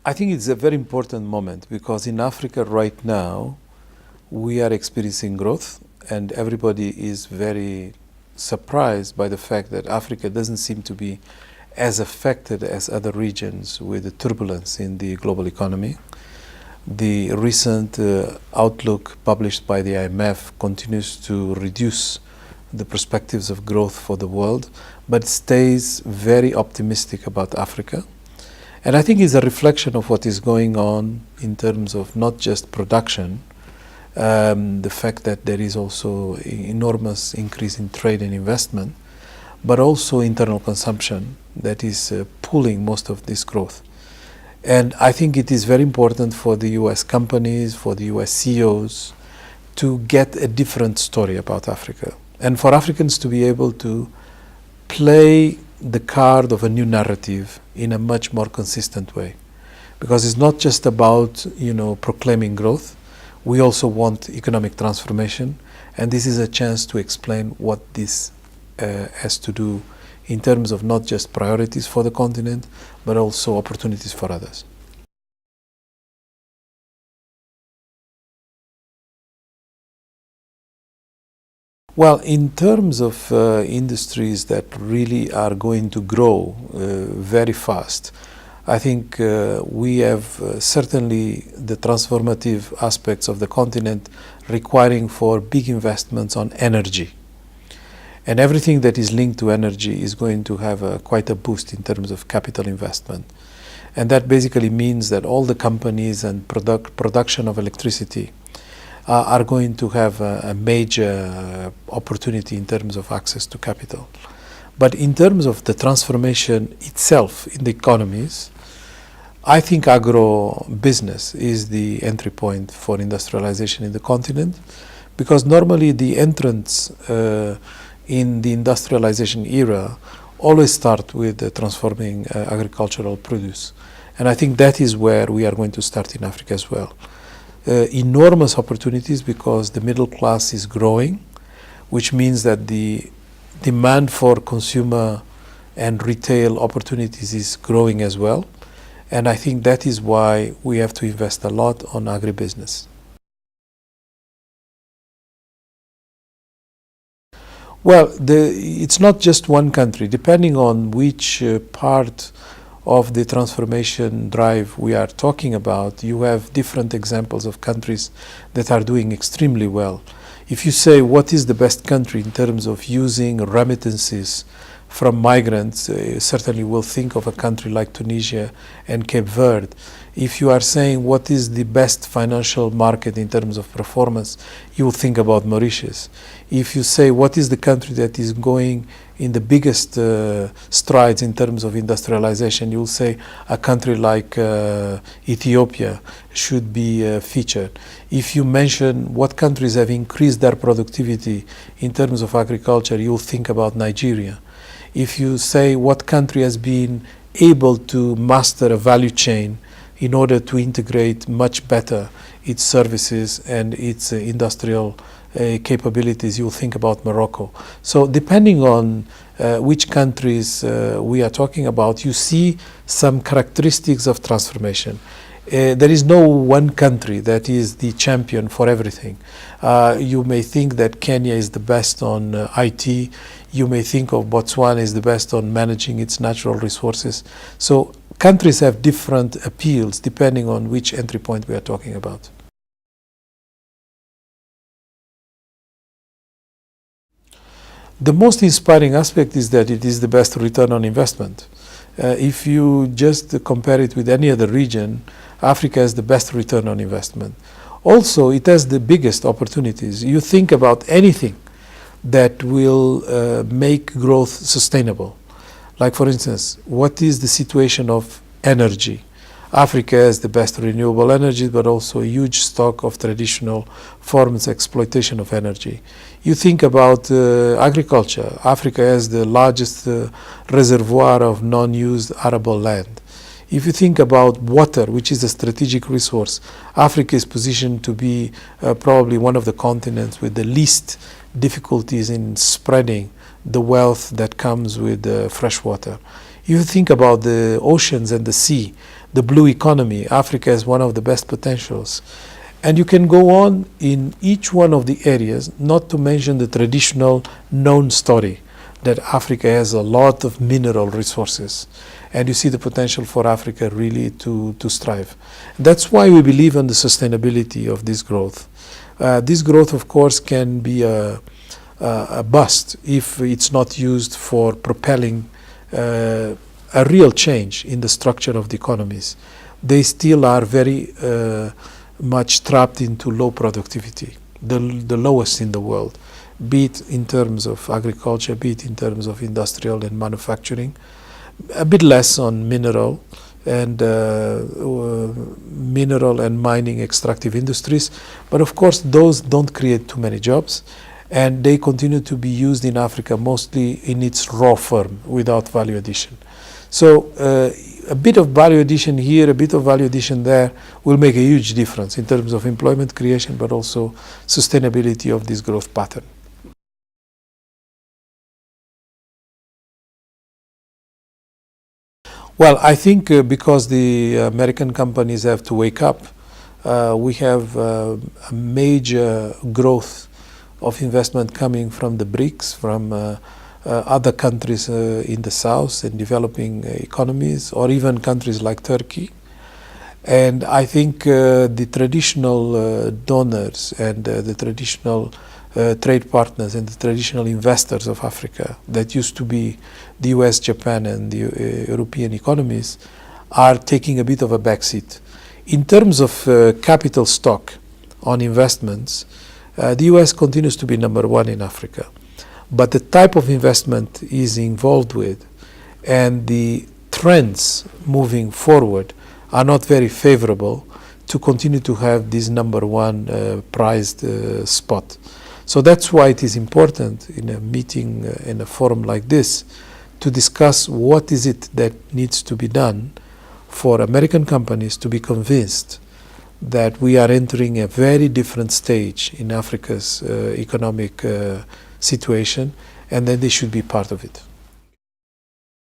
I think it's a very important moment because in Africa right now, we are experiencing growth, and everybody is very surprised by the fact that Africa doesn't seem to be as affected as other regions with the turbulence in the global economy. The recent outlook published by the IMF continues to reduce the perspectives of growth for the world, but stays very optimistic about Africa. And I think it's a reflection of what is going on in terms of not just production, the fact that there is also enormous increase in trade and investment, but also internal consumption that is pulling most of this growth. And I think it is very important for the US companies, for the US CEOs, to get a different story about Africa. And for Africans to be able to play the card of a new narrative in a much more consistent way. Because it's not just about, proclaiming growth. We also want economic transformation. And this is a chance to explain what this has to do in terms of not just priorities for the continent, but also opportunities for others. Well, in terms of industries that really are going to grow very fast, I think we have certainly the transformative aspects of the continent requiring for big investments on energy. And everything that is linked to energy is going to have quite a boost in terms of capital investment. And that basically means that all the companies and production of electricity are going to have a major opportunity in terms of access to capital. But in terms of the transformation itself in the economies, I think agro-business is the entry point for industrialization in the continent, because normally the entrants in the industrialization era always start with transforming agricultural produce. And I think that is where we are going to start in Africa as well. Enormous opportunities because the middle class is growing, which means that the demand for consumer and retail opportunities is growing as well. And I think that is why we have to invest a lot on agribusiness. Well, it's not just one country. Depending on which part of the transformation drive we are talking about, you have different examples of countries that are doing extremely well. If you say what is the best country in terms of using remittances from migrants, certainly we'll think of a country like Tunisia and Cape Verde. If you are saying what is the best financial market in terms of performance, you will think about Mauritius. If you say what is the country that is going in the biggest strides in terms of industrialization, you will say a country like Ethiopia should be featured. If you mention what countries have increased their productivity in terms of agriculture, you will think about Nigeria. If you say what country has been able to master a value chain in order to integrate much better its services and its industrial capabilities, you'll think about Morocco. So depending on which countries we are talking about, you see some characteristics of transformation. There is no one country that is the champion for everything. You may think that Kenya is the best on IT. You may think of Botswana is the best on managing its natural resources. So countries have different appeals depending on which entry point we are talking about. The most inspiring aspect is that it is the best return on investment. If you just compare it with any other region, Africa has the best return on investment. Also, it has the biggest opportunities. You think about anything that will make growth sustainable. Like, for instance, what is the situation of energy? Africa has the best renewable energy, but also a huge stock of traditional forms of exploitation of energy. You think about agriculture. Africa has the largest reservoir of non-used arable land. If you think about water, which is a strategic resource, Africa is positioned to be probably one of the continents with the least difficulties in spreading the wealth that comes with fresh water. You think about the oceans and the sea. the blue economy. Africa has one of the best potentials. And you can go on in each one of the areas, not to mention the traditional known story that Africa has a lot of mineral resources. And you see the potential for Africa really to strive. That's why we believe in the sustainability of this growth. This growth, of course, can be a bust if it's not used for propelling a real change in the structure of the economies. They still are very much trapped into low productivity, the lowest in the world, be it in terms of agriculture, be it in terms of industrial and manufacturing, a bit less on mineral and mining extractive industries. But of course, those don't create too many jobs, and they continue to be used in Africa mostly in its raw form without value addition. So a bit of value addition here, a bit of value addition there will make a huge difference in terms of employment creation, but also sustainability of this growth pattern. Well, I think because the American companies have to wake up, we have a major growth of investment coming from the BRICS, from other countries in the south and developing economies, or even countries like Turkey. And I think the traditional donors and the traditional trade partners and the traditional investors of Africa that used to be the US, Japan, and the European economies are taking a bit of a backseat. In terms of capital stock on investments, the US continues to be number one in Africa. But the type of investment is involved with and the trends moving forward are not very favorable to continue to have this number one prized spot. So that's why it is important in a meeting, in a forum like this, to discuss what is it that needs to be done for American companies to be convinced that we are entering a very different stage in Africa's economic situation, and then they should be part of it.